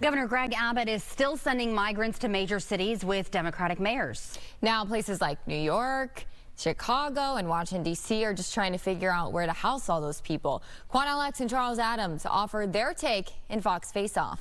Governor Greg Abbott is still sending migrants to major cities with Democratic mayors. Now places like New York, Chicago, and Washington D.C. are just trying to figure out where to house all those people. Quanell and Charles Adams offered their take in Fox Face Off.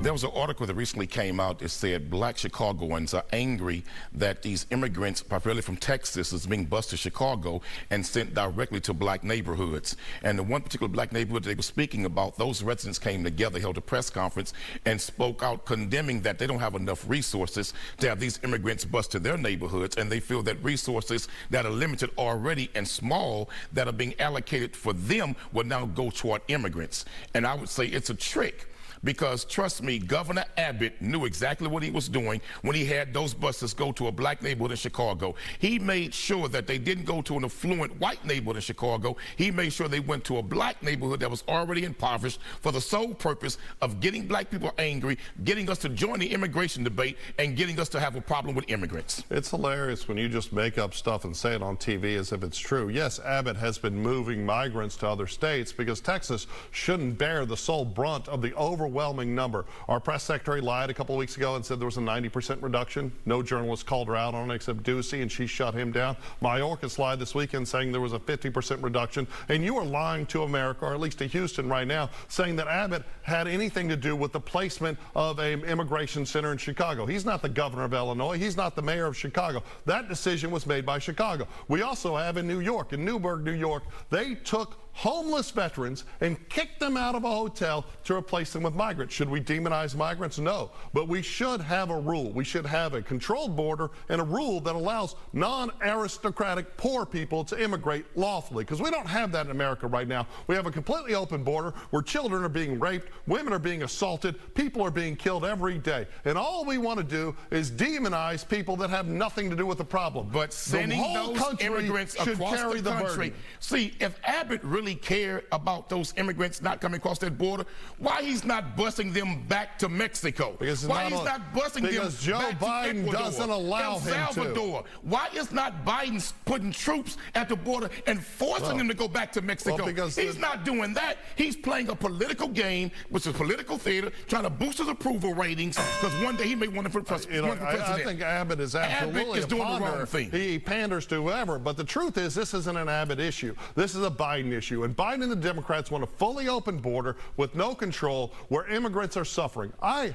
There was an article that recently came out that said black Chicagoans are angry that these immigrants, primarily from Texas, is being bused to Chicago and sent directly to black neighborhoods. And the one particular black neighborhood they were speaking about, those residents came together, held a press conference, and spoke out condemning that they don't have enough resources to have these immigrants bused to their neighborhoods, and they feel that resources that are limited already and small that are being allocated for them will now go toward immigrants. And I would say it's a trick. Because trust me, Governor Abbott knew exactly what he was doing when he had those buses go to a black neighborhood in Chicago. He made sure that they didn't go to an affluent white neighborhood in Chicago. He made sure they went to a black neighborhood that was already impoverished for the sole purpose of getting black people angry, getting us to join the immigration debate, and getting us to have a problem with immigrants. It's hilarious when you just make up stuff and say it on TV as if it's true. Yes, Abbott has been moving migrants to other states because Texas shouldn't bear the sole brunt of the overwhelming number. Our press secretary lied a couple of weeks ago and said there was a 90% reduction. No journalist called her out on it except Ducey, and she shut him down. Mayorkas lied this weekend saying there was a 50% reduction. And you are lying to America, or at least to Houston right now, saying that Abbott had anything to do with the placement of an immigration center in Chicago. He's not the governor of Illinois. He's not the mayor of Chicago. That decision was made by Chicago. We also have in New York, in Newburgh, New York, they took homeless veterans and kicked them out of a hotel to replace them with migrants. Should we demonize migrants? No. But we should have a rule. We should have a controlled border and a rule that allows non-aristocratic poor people to immigrate lawfully, because we don't have that in America right now. We have a completely open border where children are being raped, women are being assaulted, people are being killed every day. And all we want to do is demonize people that have nothing to do with the problem. But sending those immigrants across the country. See, if Abbott really care about those immigrants not coming across that border, why he's not busing them back to Mexico? Why he's not busing them because Joe Biden doesn't allow him to. Why is not Biden putting troops at the border and forcing them to go back to Mexico? He's not doing that. He's playing a political game, which is political theater, trying to boost his approval ratings, because one day he may want to run for president. I think Abbott is absolutely doing the wrong thing. He panders to whoever, but the truth is this isn't an Abbott issue. This is a Biden issue. And Biden and the Democrats want a fully open border with no control where immigrants are suffering. I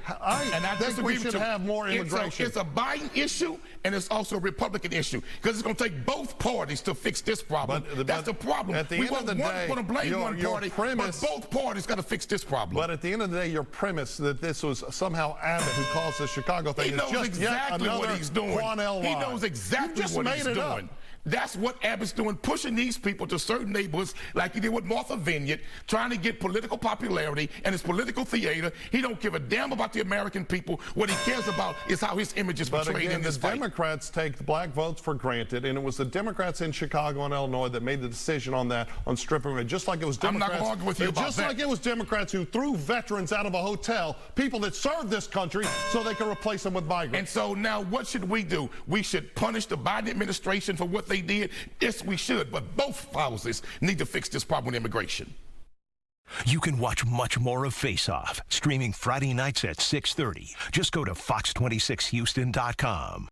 think we should have more immigration. It's a Biden issue, and it's also a Republican issue, because it's going to take both parties to fix this problem. That's the problem. At the end of the day, want to blame one party, but both parties got to fix this problem. But at the end of the day, your premise that this was somehow Abbott who caused the Chicago thing is just exactly what he's doing. Quanell lie. He knows exactly what he's doing. That's what Abbott's doing, pushing these people to certain neighborhoods like he did with Martha Vineyard, trying to get political popularity and his political theater. He don't give a damn about the American people. What he cares about is how his image is portrayed in this fight. The Democrats take the black votes for granted, and it was the Democrats in Chicago and Illinois that made the decision on that, on stripping away. Just like it was Democrats. I'm not going to argue with you about just like it was Democrats who threw veterans out of a hotel, people that served this country, so they could replace them with migrants. And so now what should we do? We should punish the Biden administration for what they did. Yes, we should, but both houses need to fix this problem with immigration. You can watch much more of Face Off, streaming Friday nights at 6:30. Just go to fox26houston.com.